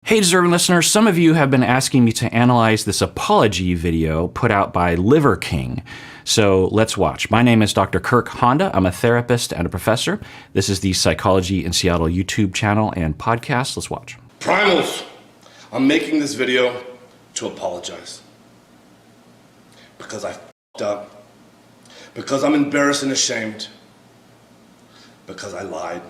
Hey, deserving listeners, some of you have been asking me to analyze this apology video put out by Liver King. So let's watch. My name is Dr. Kirk Honda. I'm a therapist and a professor. This is the Psychology in Seattle YouTube channel and podcast. Let's watch. Primals, I'm making this video to apologize. Because I f***ed up. Because I'm embarrassed and ashamed. Because I lied.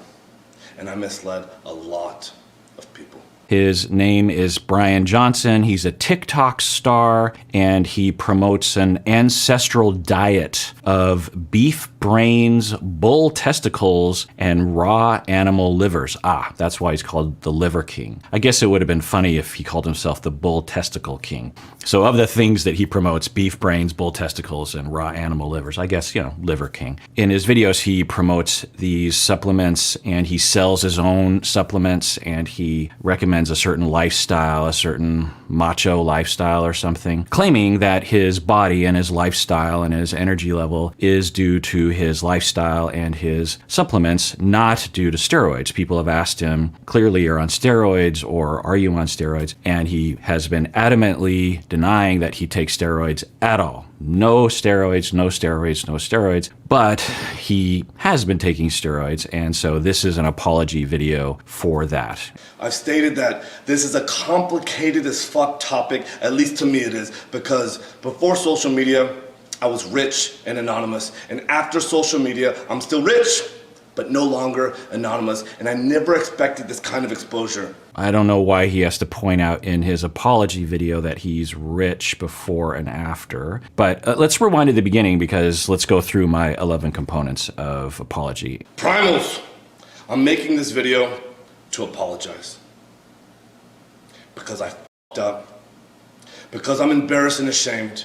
And I misled a lot of people. His name is Brian Johnson. He's a TikTok star, and he promotes an ancestral diet of beef brains, bull testicles, and raw animal livers. That's why he's called the Liver King. I guess it would have been funny if he called himself the Bull Testicle King. So of the things that he promotes, beef brains, bull testicles, and raw animal livers, I guess, Liver King. In his videos, he promotes these supplements, and he sells his own supplements, and he recommends a certain lifestyle, a certain macho lifestyle or something, claiming that his body and his lifestyle and his energy level is due to his lifestyle and his supplements, not due to steroids. People have asked him, clearly you're on steroids, or are you on steroids? And he has been adamantly denying that he takes steroids at all. No steroids, no steroids, no steroids. But he has been taking steroids, and so this is an apology video for that. I've stated that this is a complicated as fuck topic, at least to me it is, because before social media, I was rich and anonymous, and after social media, I'm still rich, but no longer anonymous, and I never expected this kind of exposure. I don't know why he has to point out in his apology video that he's rich before and after, but let's rewind to the beginning because let's go through my 11 components of apology. Primals, I'm making this video to apologize. Because I f***ed up. Because I'm embarrassed and ashamed.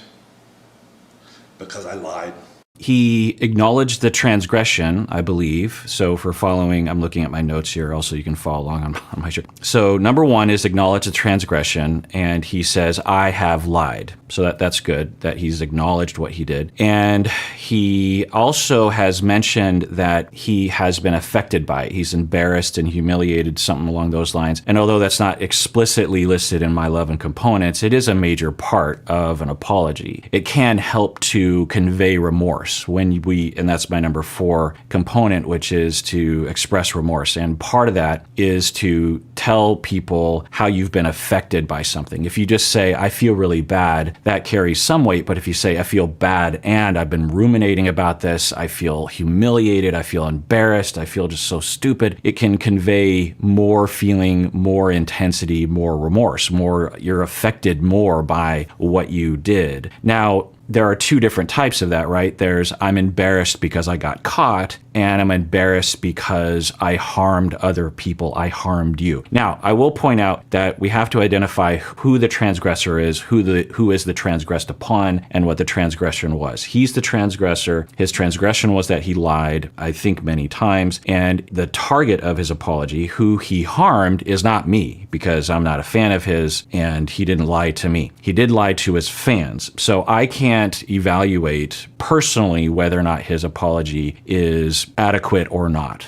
Because I lied. He acknowledged the transgression, I believe. So for following, I'm looking at my notes here. Also, you can follow along on my shirt. So number one is acknowledge the transgression. And he says, I have lied. So that's good that he's acknowledged what he did. And he also has mentioned that he has been affected by it. He's embarrassed and humiliated, something along those lines. And although that's not explicitly listed in my 11 components, it is a major part of an apology. It can help to convey remorse. And that's my number 4 component, which is to express remorse. And part of that is to tell people how you've been affected by something. If you just say, I feel really bad, that carries some weight. But if you say, I feel bad and I've been ruminating about this, I feel humiliated, I feel embarrassed, I feel just so stupid, it can convey more feeling, more intensity, more remorse, you're affected more by what you did. Now, there are 2 different types of that, right? There's I'm embarrassed because I got caught, and I'm embarrassed because I harmed other people, I harmed you. Now, I will point out that we have to identify who the transgressor is, who is the transgressed upon, and what the transgression was. He's the transgressor. His transgression was that he lied, I think many times, and the target of his apology, who he harmed, is not me, because I'm not a fan of his, and he didn't lie to me. He did lie to his fans. So I can't evaluate personally whether or not his apology is adequate or not.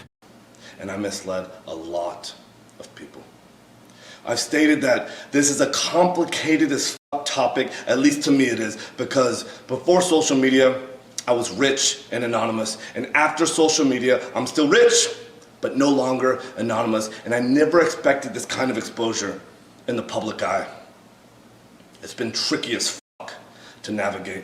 And I misled a lot of people. I've stated that this is a complicated as fuck topic, at least to me it is, because before social media, I was rich and anonymous, and after social media, I'm still rich, but no longer anonymous, and I never expected this kind of exposure in the public eye. It's been tricky as fuck to navigate.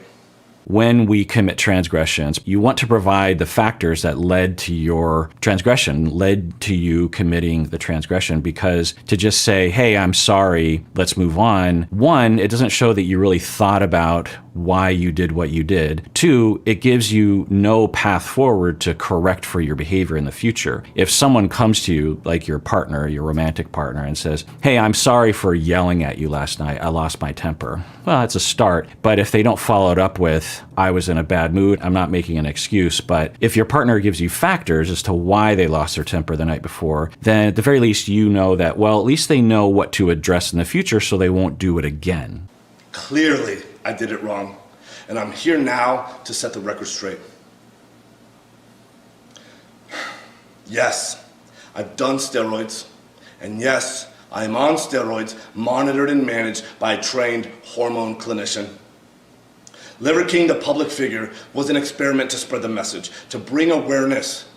When we commit transgressions, you want to provide the factors that led to your transgression, led to you committing the transgression, because to just say, hey, I'm sorry, let's move on. 1, it doesn't show that you really thought about why you did what you did. 2, it gives you no path forward to correct for your behavior in the future. If someone comes to you, like your partner, your romantic partner, and says, hey, I'm sorry for yelling at you last night, I lost my temper. Well, it's a start, but if they don't follow it up with, I was in a bad mood, I'm not making an excuse, but if your partner gives you factors as to why they lost their temper the night before, then at the very least you know that, well, at least they know what to address in the future so they won't do it again. Clearly, I did it wrong, and I'm here now to set the record straight. Yes, I've done steroids, and yes, I am on steroids, monitored and managed by a trained hormone clinician. Liver King, the public figure, was an experiment to spread the message, to bring awareness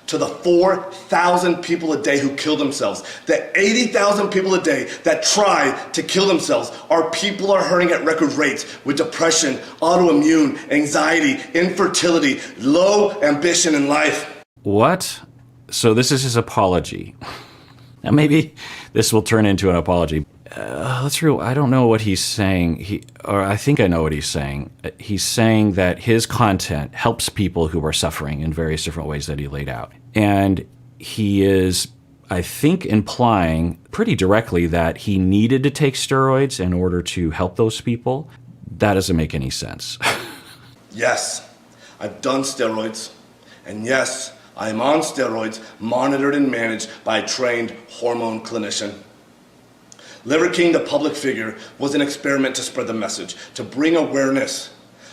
to the 4,000 people a day who kill themselves. The 80,000 people a day that try to kill themselves. Our people are hurting at record rates with depression, autoimmune, anxiety, infertility, low ambition in life. What? So this is his apology. Now maybe this will turn into an apology. I don't know what he's saying. I think I know what he's saying. He's saying that his content helps people who are suffering in various different ways that he laid out. And he is, I think, implying pretty directly that he needed to take steroids in order to help those people. That doesn't make any sense. Yes, I've done steroids. And yes, I am on steroids, monitored and managed by a trained hormone clinician. Liver King, the public figure, was an experiment to spread the message, to bring awareness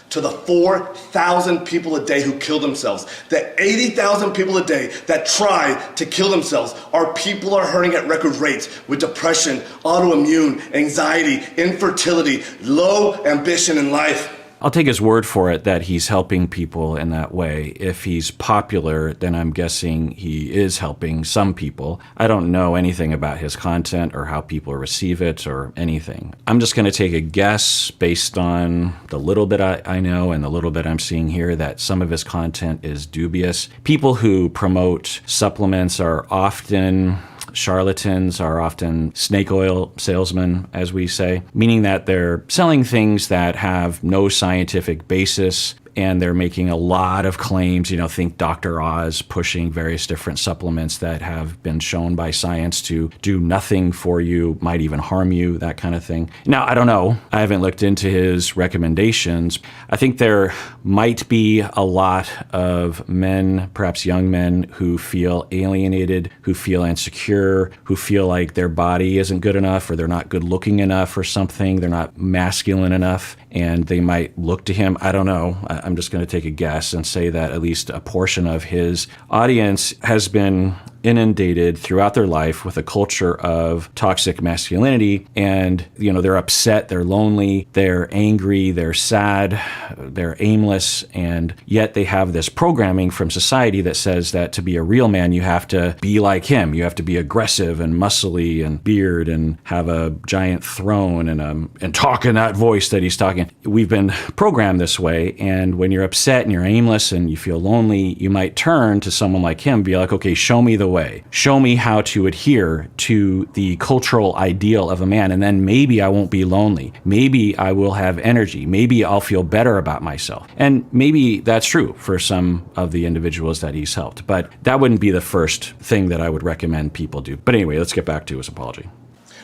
to the 4,000 people a day who kill themselves. The 80,000 people a day that try to kill themselves. Our people are hurting at record rates with depression, autoimmune, anxiety, infertility, low ambition in life. I'll take his word for it that he's helping people in that way. If he's popular, then I'm guessing he is helping some people. I don't know anything about his content or how people receive it or anything. I'm just going to take a guess based on the little bit I know and the little bit I'm seeing here that some of his content is dubious. People who promote supplements are often charlatans, are often snake oil salesmen, as we say, meaning that they're selling things that have no scientific basis, and they're making a lot of claims. Think Dr. Oz pushing various different supplements that have been shown by science to do nothing for you, might even harm you, that kind of thing. Now, I don't know. I haven't looked into his recommendations. I think there might be a lot of men, perhaps young men, who feel alienated, who feel insecure, who feel like their body isn't good enough or they're not good looking enough or something. They're not masculine enough, and they might look to him. I don't know. I'm just going to take a guess and say that at least a portion of his audience has been inundated throughout their life with a culture of toxic masculinity, and they're upset, they're lonely, they're angry, they're sad, they're aimless, and yet they have this programming from society that says that to be a real man you have to be like him, you have to be aggressive and muscly and beard and have a giant throne and talk in that voice that he's talking. We've been programmed this way, and when you're upset and you're aimless and you feel lonely, you might turn to someone like him, be like, okay, show me the way. Show me how to adhere to the cultural ideal of a man, and then maybe I won't be lonely. Maybe I will have energy. Maybe I'll feel better about myself. And maybe that's true for some of the individuals that he's helped, but that wouldn't be the first thing that I would recommend people do. But anyway, let's get back to his apology.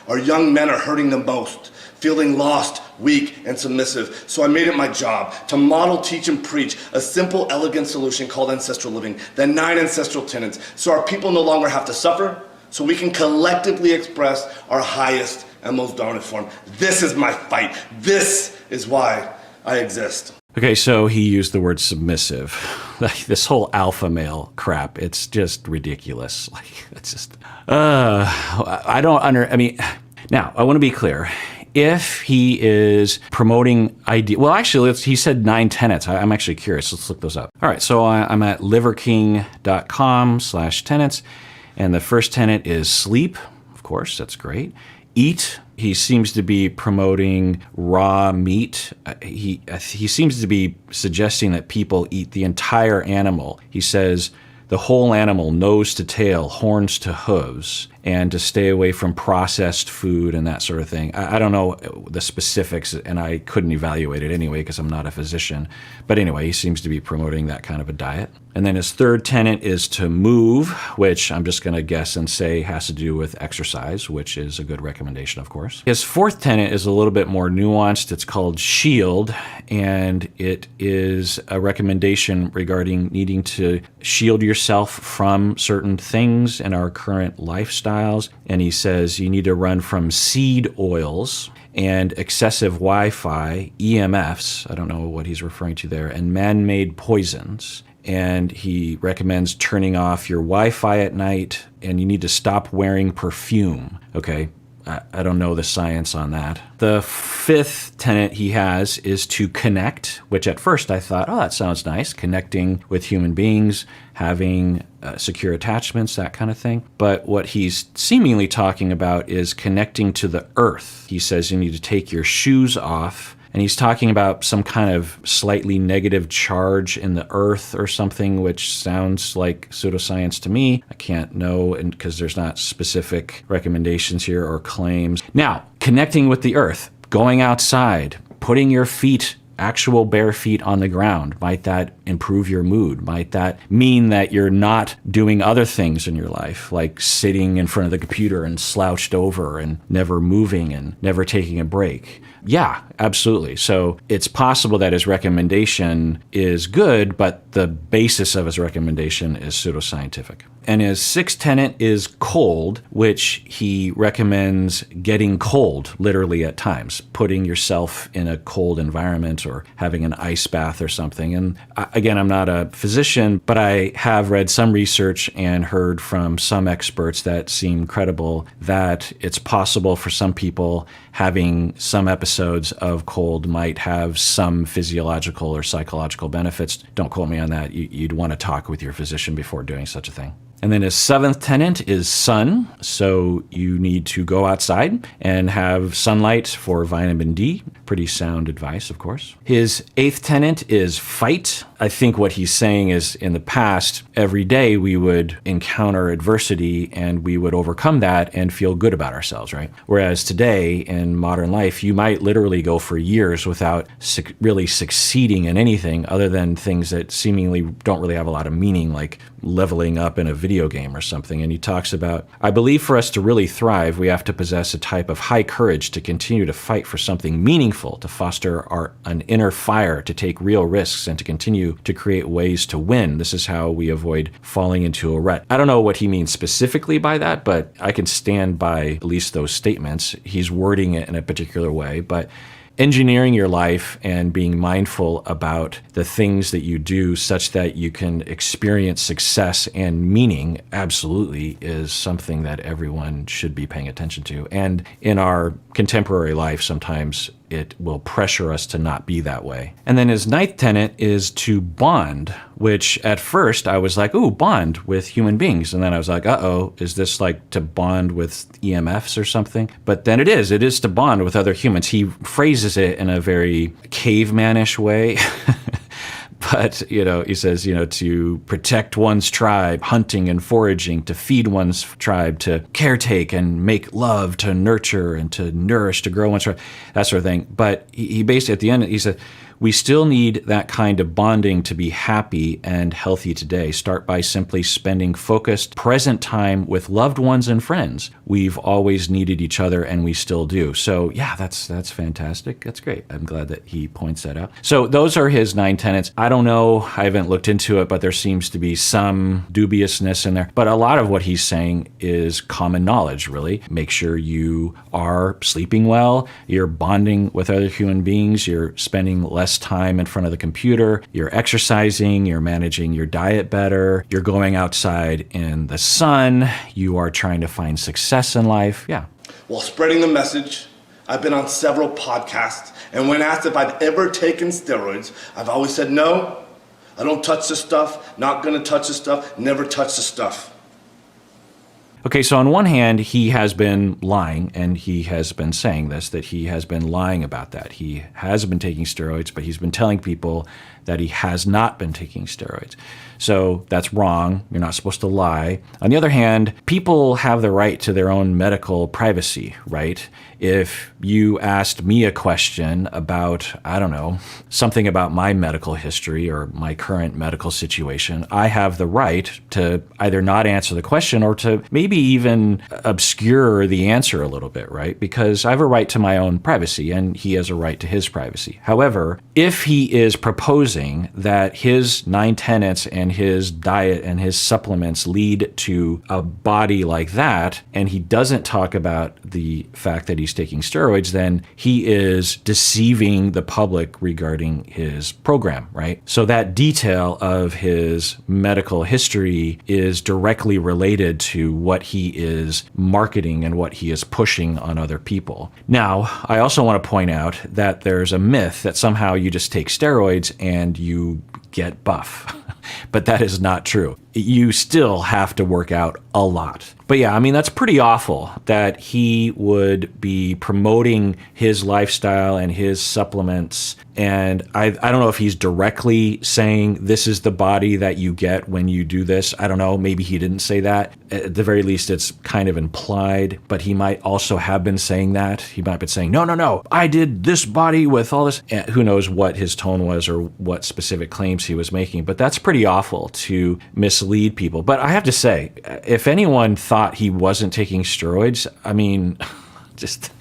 Our young men are hurting the most, feeling lost, weak, and submissive. So I made it my job to model, teach, and preach a simple, elegant solution called ancestral living, the 9 ancestral tenets, so our people no longer have to suffer, so we can collectively express our highest and most dominant form. This is my fight. This is why I exist. Okay, so he used the word submissive. Like this whole alpha male crap, it's just ridiculous. It's just, now, I want to be clear. If he is promoting he said 9 tenets. I'm actually curious. Let's look those up. All right, so I'm at liverking.com/tenets, and the first tenet is sleep. Of course, that's great. Eat. He seems to be promoting raw meat. He seems to be suggesting that people eat the entire animal. He says the whole animal, nose to tail, horns to hooves, and to stay away from processed food and that sort of thing. I don't know the specifics, and I couldn't evaluate it anyway because I'm not a physician. But anyway, he seems to be promoting that kind of a diet. And then his third tenet is to move, which I'm just going to guess and say has to do with exercise, which is a good recommendation, of course. His fourth tenet is a little bit more nuanced. It's called shield, and it is a recommendation regarding needing to shield yourself from certain things in our current lifestyles. And he says you need to run from seed oils and excessive Wi-Fi, EMFs, I don't know what he's referring to there, and man-made poisons. And he recommends turning off your Wi-Fi at night, and you need to stop wearing perfume. Okay, I don't know the science on that. The fifth tenet he has is to connect, which at first I thought, oh, that sounds nice. Connecting with human beings, having secure attachments, that kind of thing. But what he's seemingly talking about is connecting to the earth. He says you need to take your shoes off. And he's talking about some kind of slightly negative charge in the earth or something, which sounds like pseudoscience to me. I can't know because there's not specific recommendations here or claims. Now, connecting with the earth, going outside, putting your feet, actual bare feet on the ground. Might that improve your mood? Might that mean that you're not doing other things in your life, like sitting in front of the computer and slouched over and never moving and never taking a break? Yeah, absolutely. So it's possible that his recommendation is good, but the basis of his recommendation is pseudoscientific. And his sixth tenet is cold, which he recommends getting cold, literally at times, putting yourself in a cold environment or having an ice bath or something. And again, I'm not a physician, but I have read some research and heard from some experts that seem credible that it's possible for some people having some episodes of cold might have some physiological or psychological benefits. Don't quote me on that. You'd want to talk with your physician before doing such a thing. And then his seventh tenet is sun. So you need to go outside and have sunlight for vitamin D. Pretty sound advice, of course. His eighth tenet is fight. I think what he's saying is in the past, every day we would encounter adversity and we would overcome that and feel good about ourselves, right? Whereas today in modern life, you might literally go for years without really succeeding in anything other than things that seemingly don't really have a lot of meaning, like leveling up in a video game or something. And he talks about, I believe for us to really thrive, we have to possess a type of high courage to continue to fight for something meaningful, to foster an inner fire, to take real risks, and to continue to create ways to win. This is how we avoid falling into a rut. I don't know what he means specifically by that, but I can stand by at least those statements. He's wording it in a particular way, but engineering your life and being mindful about the things that you do such that you can experience success and meaning absolutely is something that everyone should be paying attention to. And in our contemporary life, sometimes it will pressure us to not be that way. And then his ninth tenet is to bond, which at first I was like, ooh, bond with human beings. And then I was like, uh-oh, is this like to bond with EMFs or something? But then it is to bond with other humans. He phrases it in a very cavemanish way. But, he says, to protect one's tribe, hunting and foraging, to feed one's tribe, to caretake and make love, to nurture and to nourish, to grow one's tribe, that sort of thing. But he basically, at the end, he said, we still need that kind of bonding to be happy and healthy today. Start by simply spending focused, present time with loved ones and friends. We've always needed each other, and we still do. So, yeah, that's fantastic. That's great. I'm glad that he points that out. So those are his 9 tenets. I don't know. I haven't looked into it, but there seems to be some dubiousness in there. But a lot of what he's saying is common knowledge, really. Make sure you are sleeping well, you're bonding with other human beings, you're spending less time in front of the computer, you're exercising, you're managing your diet better, you're going outside in the sun, you are trying to find success in life. Yeah. While spreading the message, I've been on several podcasts, and when asked if I've ever taken steroids, I've always said no, I don't touch this stuff, not gonna touch this stuff, never touch this stuff. Okay, so on one hand, he has been lying, and he has been saying this, that he has been lying about that. He has been taking steroids, but he's been telling people that he has not been taking steroids. So that's wrong. You're not supposed to lie. On the other hand, people have the right to their own medical privacy, right? If you asked me a question about, I don't know, something about my medical history or my current medical situation, I have the right to either not answer the question or to maybe even obscure the answer a little bit, right? Because I have a right to my own privacy and he has a right to his privacy. However, if he is proposing that his 9 tenets and his diet and his supplements lead to a body like that, and he doesn't talk about the fact that he's taking steroids, then he is deceiving the public regarding his program, right? So that detail of his medical history is directly related to what what he is marketing and what he is pushing on other people. Now, I also want to point out that there's a myth that somehow you just take steroids and you get buff. But that is not true. You still have to work out a lot. But yeah, I mean, that's pretty awful that he would be promoting his lifestyle and his supplements. And I don't know if he's directly saying this is the body that you get when you do this. I don't know. Maybe he didn't say that. At the very least, it's kind of implied. But he might also have been saying that. He might have been saying, no, I did this body with all this. And who knows what his tone was or what specific claims he was making. But that's pretty awful to mislead people. But I have to say, if anyone thought he wasn't taking steroids, I mean, just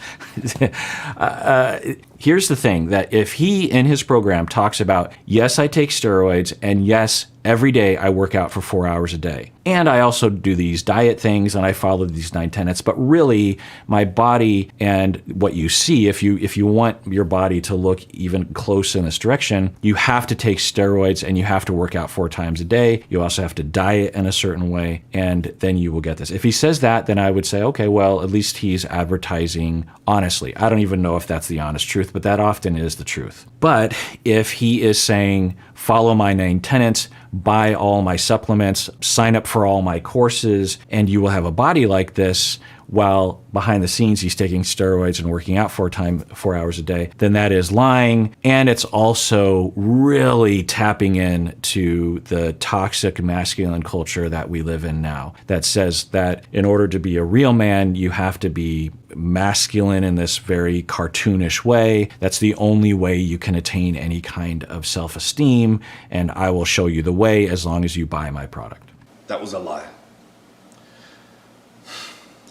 here's the thing, that if he in his program talks about, yes, I take steroids, and yes, every day I work out for 4 hours a day, and I also do these diet things and I follow these 9 tenets, but really my body and what you see, if you want your body to look even close in this direction, you have to take steroids and you have to work out 4 times a day. You also have to diet in a certain way, and then you will get this. If he says that, then I would say, okay, well, at least he's advertising honestly. I don't even know if that's the honest truth, but that often is the truth. But if he is saying, follow my 9 tenets, buy all my supplements, sign up for all my courses, and you will have a body like this, while behind the scenes he's taking steroids and working out 4 hours a day, then that is lying. And it's also really tapping into the toxic masculine culture that we live in now, that says that in order to be a real man, you have to be masculine in this very cartoonish way. That's the only way you can attain any kind of self-esteem, and I will show you the way as long as you buy my product. That was a lie.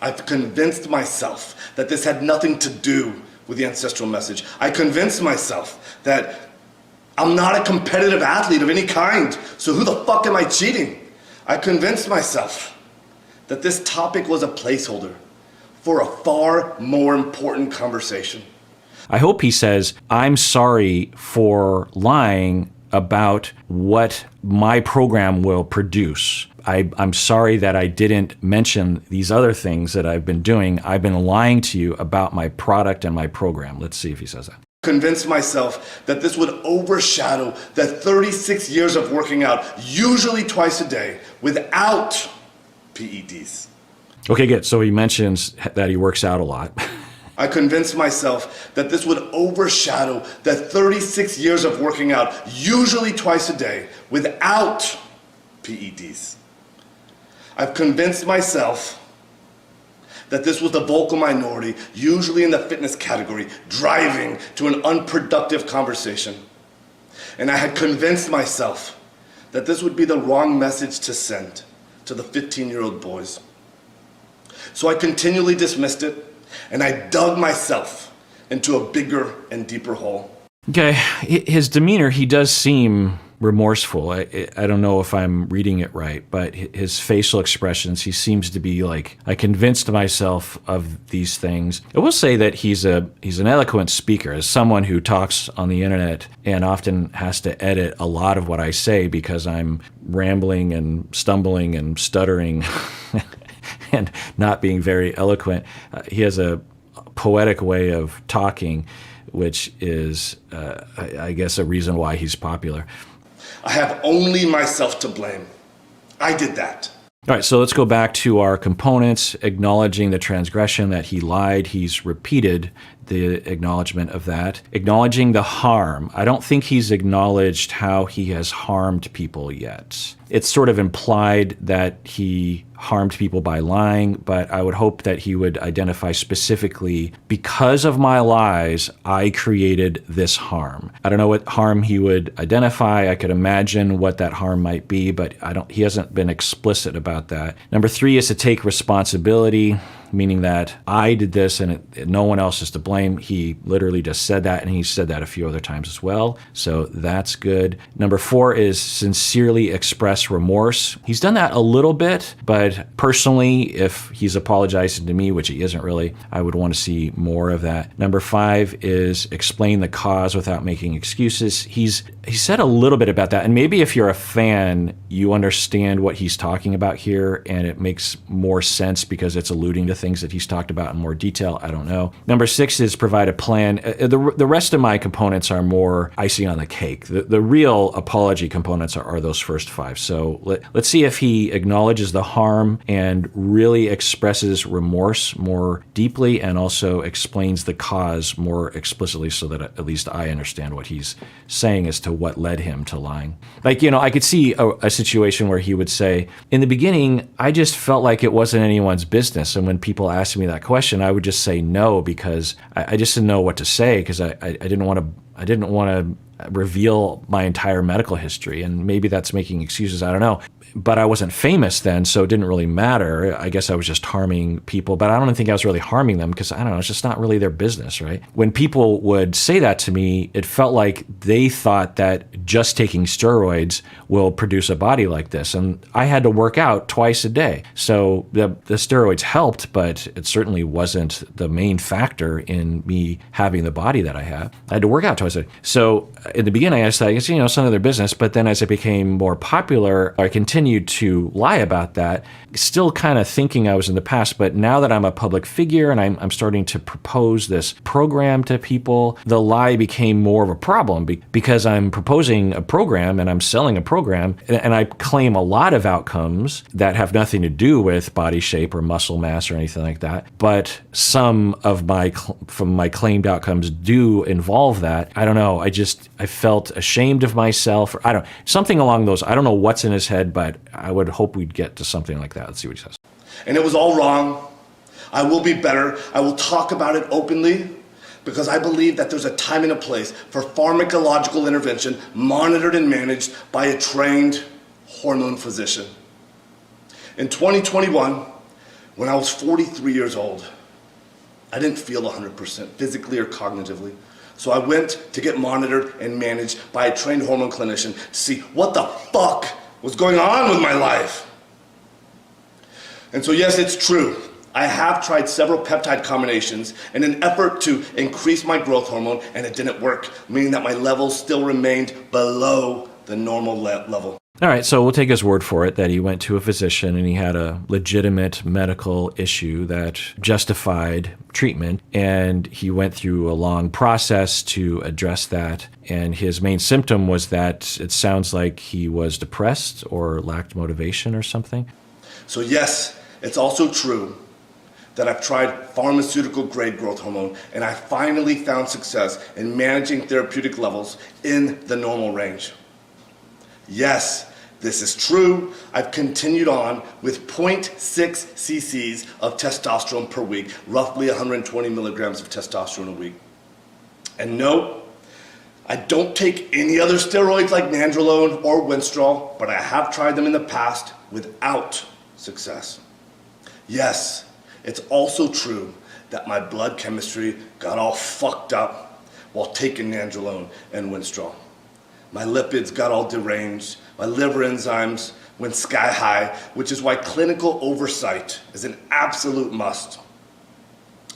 I've convinced myself that this had nothing to do with the ancestral message. I convinced myself that I'm not a competitive athlete of any kind, so who the fuck am I cheating? I convinced myself that this topic was a placeholder for a far more important conversation. I hope he says, I'm sorry for lying about what my program will produce. I'm sorry that I didn't mention these other things that I've been doing. I've been lying to you about my product and my program. Let's see if he says that. Convinced myself that this would overshadow the 36 years of working out, usually twice a day, without PEDs. Okay, good. So he mentions that he works out a lot. I convinced myself that this would overshadow the 36 years of working out, usually twice a day, without PEDs. I've convinced myself that this was the vocal minority, usually in the fitness category, driving to an unproductive conversation. And I had convinced myself that this would be the wrong message to send to the 15-year-old boys. So I continually dismissed it, and I dug myself into a bigger and deeper hole. Okay, his demeanor, he does seem remorseful. I don't know if I'm reading it right, but his facial expressions, he seems to be like, I convinced myself of these things. I will say that he's an eloquent speaker. As someone who talks on the internet and often has to edit a lot of what I say because I'm rambling and stumbling and stuttering and not being very eloquent, he has a poetic way of talking, which is, I guess, a reason why he's popular. I have only myself to blame. I did that. All right, so let's go back to our components, acknowledging the transgression that he lied. He's repeated the acknowledgement of that. Acknowledging the harm. I don't think he's acknowledged how he has harmed people yet. It's sort of implied that he harmed people by lying, but I would hope that he would identify specifically, because of my lies, I created this harm. I don't know what harm he would identify. I could imagine what that harm might be, but he hasn't been explicit about that. Number 3 is to take responsibility. meaning that I did this and no one else is to blame. He literally just said that, and he said that a few other times as well. So that's good. Number 4 is sincerely express remorse. He's done that a little bit, but personally, if he's apologizing to me, which he isn't really, I would want to see more of that. Number 5 is explain the cause without making excuses. He said a little bit about that, and maybe if you're a fan, you understand what he's talking about here, and it makes more sense because it's alluding to things that he's talked about in more detail. I don't know. Number 6 is provide a plan. The rest of my components are more icing on the cake. The real apology components are those first 5. So let's see if he acknowledges the harm and really expresses remorse more deeply, and also explains the cause more explicitly so that at least I understand what he's saying as to what led him to lying. Like, I could see a situation where he would say, in the beginning, I just felt like it wasn't anyone's business. And when people asked me that question, I would just say no, because I just didn't know what to say, because I didn't want to reveal my entire medical history. And maybe that's making excuses, I don't know. But I wasn't famous then, so it didn't really matter. I guess I was just harming people, but I don't think I was really harming them, because I don't know, it's just not really their business, right? When people would say that to me, it felt like they thought that just taking steroids will produce a body like this. And I had to work out twice a day. So the steroids helped, but it certainly wasn't the main factor in me having the body that I have. I had to work out twice a day. So in the beginning, I just thought, it's none of their business. But then as it became more popular, I continued to lie about that, still kind of thinking I was in the past. But now that I'm a public figure and I'm starting to propose this program to people, the lie became more of a problem, because I'm proposing a program and I'm selling a program, and I claim a lot of outcomes that have nothing to do with body shape or muscle mass or anything like that. But some of my claimed outcomes do involve that. I don't know. I felt ashamed of myself, or something along those. I don't know what's in his head, but I would hope we'd get to something like that. Let's see what he says. And it was all wrong. I will be better. I will talk about it openly, because I believe that there's a time and a place for pharmacological intervention monitored and managed by a trained hormone physician. In 2021, when I was 43 years old, I didn't feel 100% physically or cognitively. So I went to get monitored and managed by a trained hormone clinician to see what the fuck was going on with my life. And so yes, it's true. I have tried several peptide combinations in an effort to increase my growth hormone, and it didn't work, meaning that my levels still remained below the normal level. All right, so we'll take his word for it that he went to a physician and he had a legitimate medical issue that justified treatment, and he went through a long process to address that. And his main symptom was that it sounds like he was depressed or lacked motivation or something. So yes, it's also true that I've tried pharmaceutical grade growth hormone, and I finally found success in managing therapeutic levels in the normal range. Yes, this is true. I've continued on with 0.6 cc's of testosterone per week, roughly 120 milligrams of testosterone a week. And no, I don't take any other steroids like nandrolone or winstrol, but I have tried them in the past without success. Yes, it's also true that my blood chemistry got all fucked up while taking nandrolone and winstrol. My lipids got all deranged, my liver enzymes went sky high, which is why clinical oversight is an absolute must.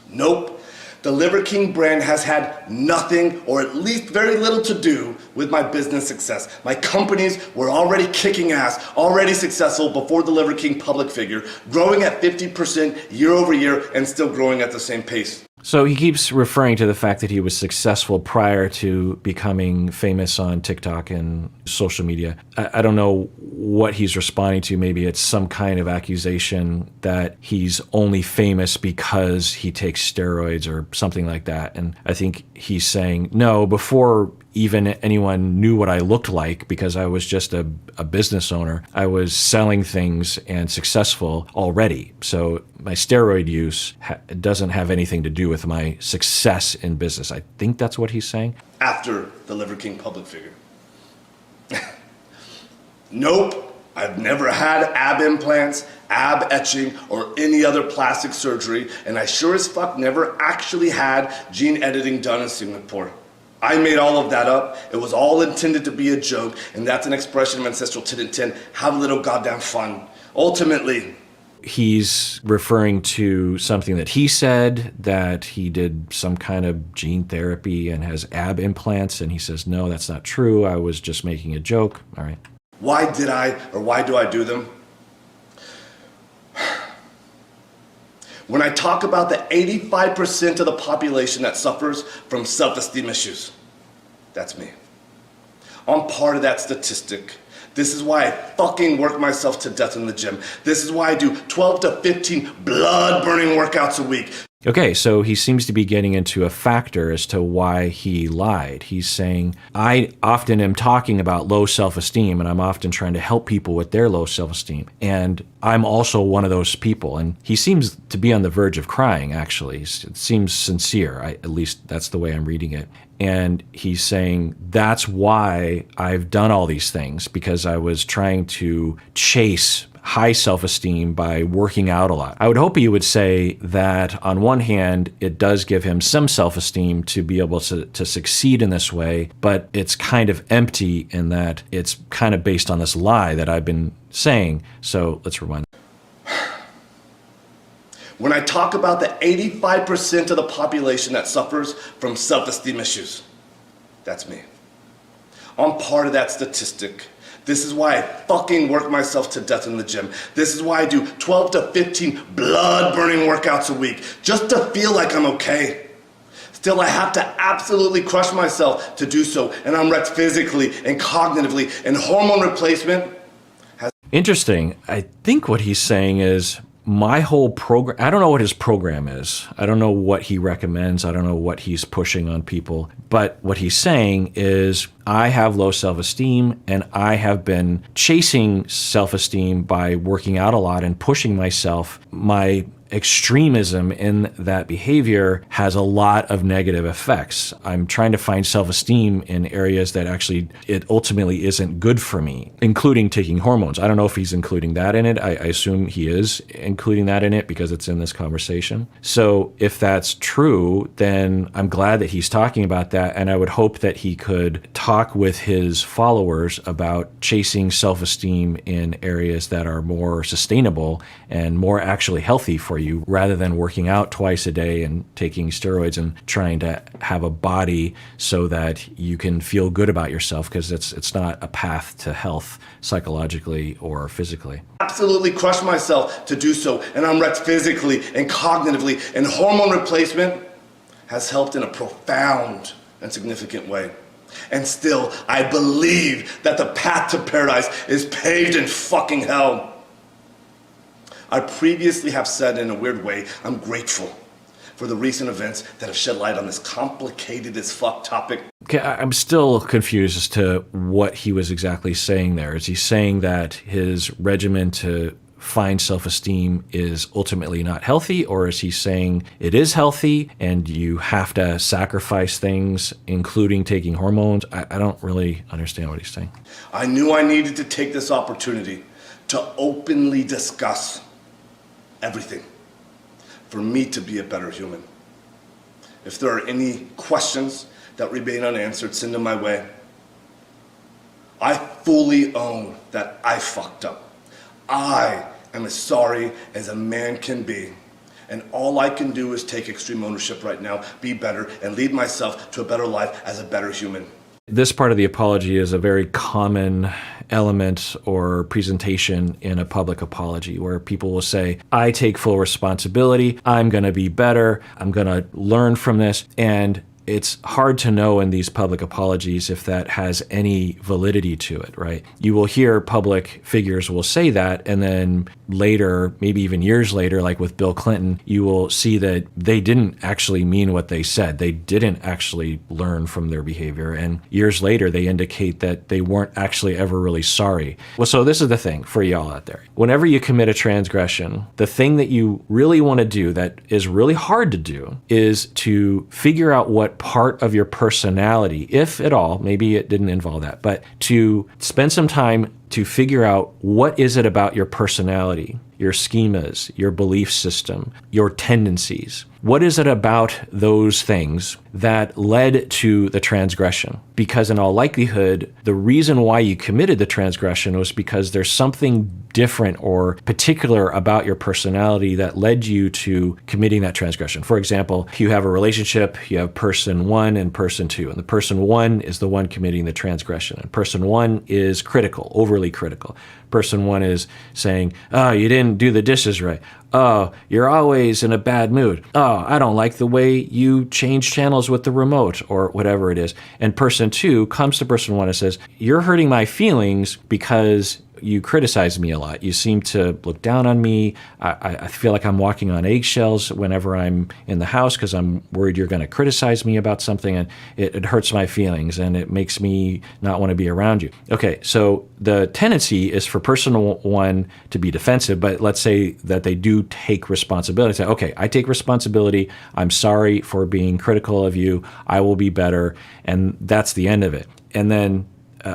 Nope, the Liver King brand has had nothing, or at least very little, to do with my business success. My companies were already kicking ass, already successful before the Liver King public figure, growing at 50% year over year and still growing at the same pace. So he keeps referring to the fact that he was successful prior to becoming famous on TikTok and social media. I don't know what he's responding to. Maybe it's some kind of accusation that he's only famous because he takes steroids or something like that. And I think he's saying, no, before even anyone knew what I looked like, because I was just a business owner, I was selling things and successful already. So my steroid use doesn't have anything to do with my success in business. I think that's what he's saying. After the Liver King public figure. Nope, I've never had ab implants, ab etching, or any other plastic surgery, and I sure as fuck never actually had gene editing done in Singapore. I made all of that up. It was all intended to be a joke, and that's an expression of ancestral 10 and 10. Have a little goddamn fun. Ultimately, he's referring to something that he said, that he did some kind of gene therapy and has ab implants, and he says, no, that's not true. I was just making a joke. All right. why did I, or why do I do them? When I talk about the 85% of the population that suffers from self-esteem issues, that's me. I'm part of that statistic. This is why I fucking work myself to death in the gym. This is why I do 12 to 15 blood-burning workouts a week. Okay, so he seems to be getting into a factor as to why he lied. He's saying, I often am talking about low self-esteem, and I'm often trying to help people with their low self-esteem. And I'm also one of those people. And he seems to be on the verge of crying, actually. It seems sincere. At least that's the way I'm reading it. And he's saying, that's why I've done all these things, because I was trying to chase high self-esteem by working out a lot. I would hope he would say that on one hand, it does give him some self-esteem to be able to succeed in this way, but it's kind of empty in that it's kind of based on this lie that I've been saying. So let's rewind. When I talk about the 85% of the population that suffers from self-esteem issues, that's me. I'm part of that statistic. This is why I fucking work myself to death in the gym. This is why I do 12 to 15 blood-burning workouts a week, just to feel like I'm okay. Still, I have to absolutely crush myself to do so, and I'm wrecked physically and cognitively, and hormone replacement has... Interesting. I think what he's saying is, my whole program, I don't know what his program is. I don't know what he recommends. I don't know what he's pushing on people. But what he's saying is, I have low self-esteem, and I have been chasing self-esteem by working out a lot and pushing myself. My extremism in that behavior has a lot of negative effects. I'm trying to find self-esteem in areas that actually it ultimately isn't good for me, including taking hormones. I don't know if he's including that in it. I assume he is including that in it because it's in this conversation. So if that's true, then I'm glad that he's talking about that, and I would hope that he could talk with his followers about chasing self-esteem in areas that are more sustainable and more actually healthy for you, rather than working out twice a day and taking steroids and trying to have a body so that you can feel good about yourself, because it's not a path to health psychologically or physically. Absolutely crush myself to do so, and I'm wrecked physically and cognitively, and hormone replacement has helped in a profound and significant way. And still, I believe that the path to paradise is paved in fucking hell. I previously have said in a weird way, I'm grateful for the recent events that have shed light on this complicated as fuck topic. Okay, I'm still confused as to what he was exactly saying there. Is he saying that his regimen to find self-esteem is ultimately not healthy, or is he saying it is healthy and you have to sacrifice things, including taking hormones? I don't really understand what he's saying. I knew I needed to take this opportunity to openly discuss everything for me to be a better human. If there are any questions that remain unanswered, send them my way. I fully own that I fucked up. I am as sorry as a man can be. And all I can do is take extreme ownership right now, be better, and lead myself to a better life as a better human. This part of the apology is a very common element or presentation in a public apology, where people will say, I take full responsibility, I'm going to be better, I'm going to learn from this. And it's hard to know in these public apologies if that has any validity to it, right? You will hear public figures will say that, and then later, maybe even years later, like with Bill Clinton, you will see that they didn't actually mean what they said. They didn't actually learn from their behavior. And years later, they indicate that they weren't actually ever really sorry. Well, so this is the thing for y'all out there. Whenever you commit a transgression, the thing that you really want to do that is really hard to do is to figure out what what part of your personality, if at all, maybe it didn't involve that, but to spend some time to figure out what is it about your personality, your schemas, your belief system, your tendencies. What is it about those things that led to the transgression? Because in all likelihood, the reason why you committed the transgression was because there's something different or particular about your personality that led you to committing that transgression. For example, you have a relationship, you have person one and person two, and the person one is the one committing the transgression, and person one is critical, overly critical. Person one is saying, oh, you didn't do the dishes right. Oh, you're always in a bad mood. Oh, I don't like the way you change channels with the remote, or whatever it is. And person two comes to person one and says, you're hurting my feelings because you criticize me a lot. You seem to look down on me. I feel like I'm walking on eggshells whenever I'm in the house because I'm worried you're going to criticize me about something, and it hurts my feelings and it makes me not want to be around you. Okay, so the tendency is for person one to be defensive, but let's say that they do take responsibility. Say, okay, I take responsibility. I'm sorry for being critical of you. I will be better. And that's the end of it. And then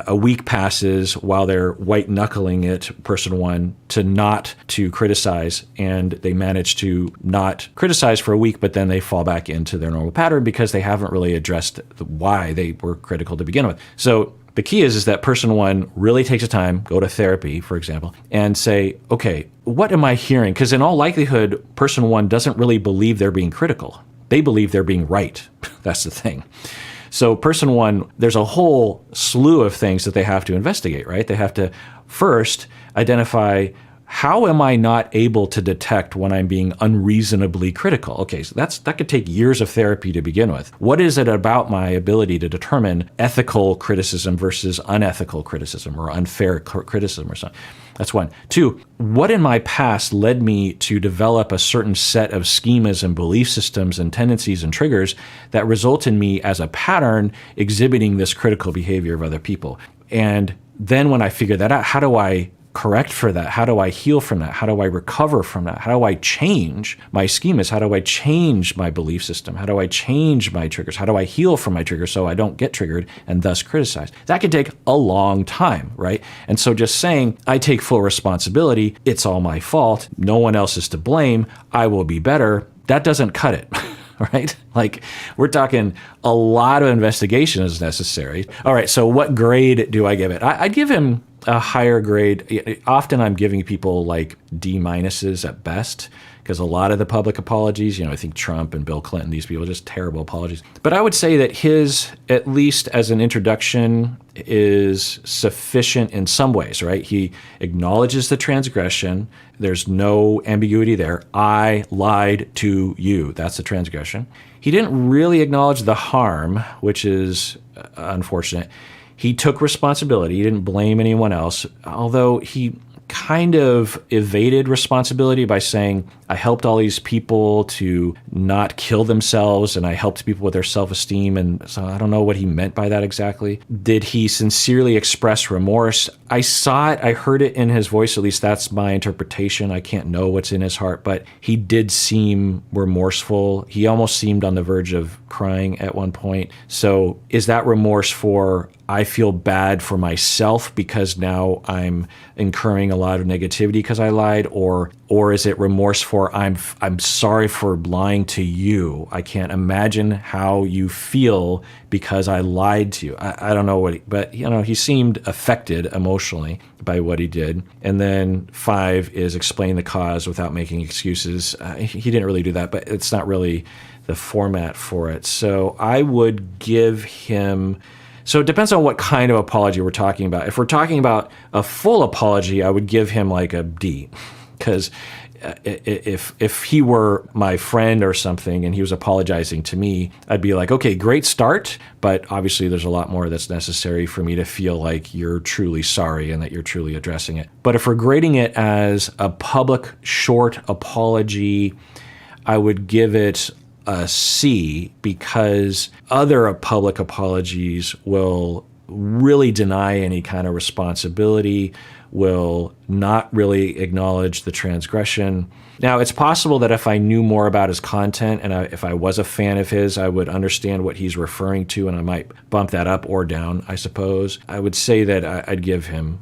a week passes while they're white knuckling it, person one, to criticize, and they manage to not criticize for a week, but then they fall back into their normal pattern because they haven't really addressed why they were critical to begin with. So the key is that person one really takes the time, go to therapy, for example, and say, okay, what am I hearing? Because in all likelihood, person one doesn't really believe they're being critical. They believe they're being right. That's the thing. So person one, there's a whole slew of things that they have to investigate, right? They have to first identify, how am I not able to detect when I'm being unreasonably critical? Okay, so that could take years of therapy to begin with. What is it about my ability to determine ethical criticism versus unethical criticism or unfair criticism or something? That's one. Two, what in my past led me to develop a certain set of schemas and belief systems and tendencies and triggers that result in me as a pattern exhibiting this critical behavior of other people? And then when I figure that out, how do I correct for that? How do I heal from that? How do I recover from that? How do I change my schemas? How do I change my belief system? How do I change my triggers? How do I heal from my triggers so I don't get triggered and thus criticized? That could take a long time, right? And so just saying, I take full responsibility, it's all my fault, no one else is to blame, I will be better, that doesn't cut it. Right? Like, we're talking a lot of investigation is necessary. All right, so what grade do I give it? I'd give him a higher grade. Often I'm giving people like D minuses at best, because a lot of the public apologies, I think Trump and Bill Clinton, these people, just terrible apologies. But I would say that his, at least as an introduction, is sufficient in some ways, right? He acknowledges the transgression. There's no ambiguity there. I lied to you. That's the transgression. He didn't really acknowledge the harm, which is unfortunate. He took responsibility. He didn't blame anyone else, although he kind of evaded responsibility by saying, I helped all these people to not kill themselves, and I helped people with their self-esteem. And so I don't know what he meant by that exactly. Did he sincerely express remorse? I saw it. I heard it in his voice. At least that's my interpretation. I can't know what's in his heart, but he did seem remorseful. He almost seemed on the verge of crying at one point. So is that remorse for, I feel bad for myself because now I'm incurring a lot of negativity because I lied, or is it remorse for, I'm sorry for lying to you. I can't imagine how you feel because I lied to you. I don't know what, but he seemed affected emotionally by what he did. And then 5 is explain the cause without making excuses. He didn't really do that, but it's not really the format for it. So I would give him. So it depends on what kind of apology we're talking about. If we're talking about a full apology, I would give him like a D, because if he were my friend or something and he was apologizing to me, I'd be like, okay, great start, but obviously there's a lot more that's necessary for me to feel like you're truly sorry and that you're truly addressing it. But if we're grading it as a public short apology, I would give it a C, because other public apologies will really deny any kind of responsibility, will not really acknowledge the transgression. Now, it's possible that if I knew more about his content and if I was a fan of his, I would understand what he's referring to, and I might bump that up or down, I suppose. I would say that I'd give him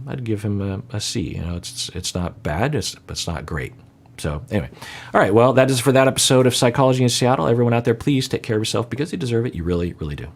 a C. You know, it's not bad, but it's not great. So anyway, all right, well, that is for that episode of Psychology in Seattle. Everyone out there, please take care of yourself because you deserve it. You really, really do.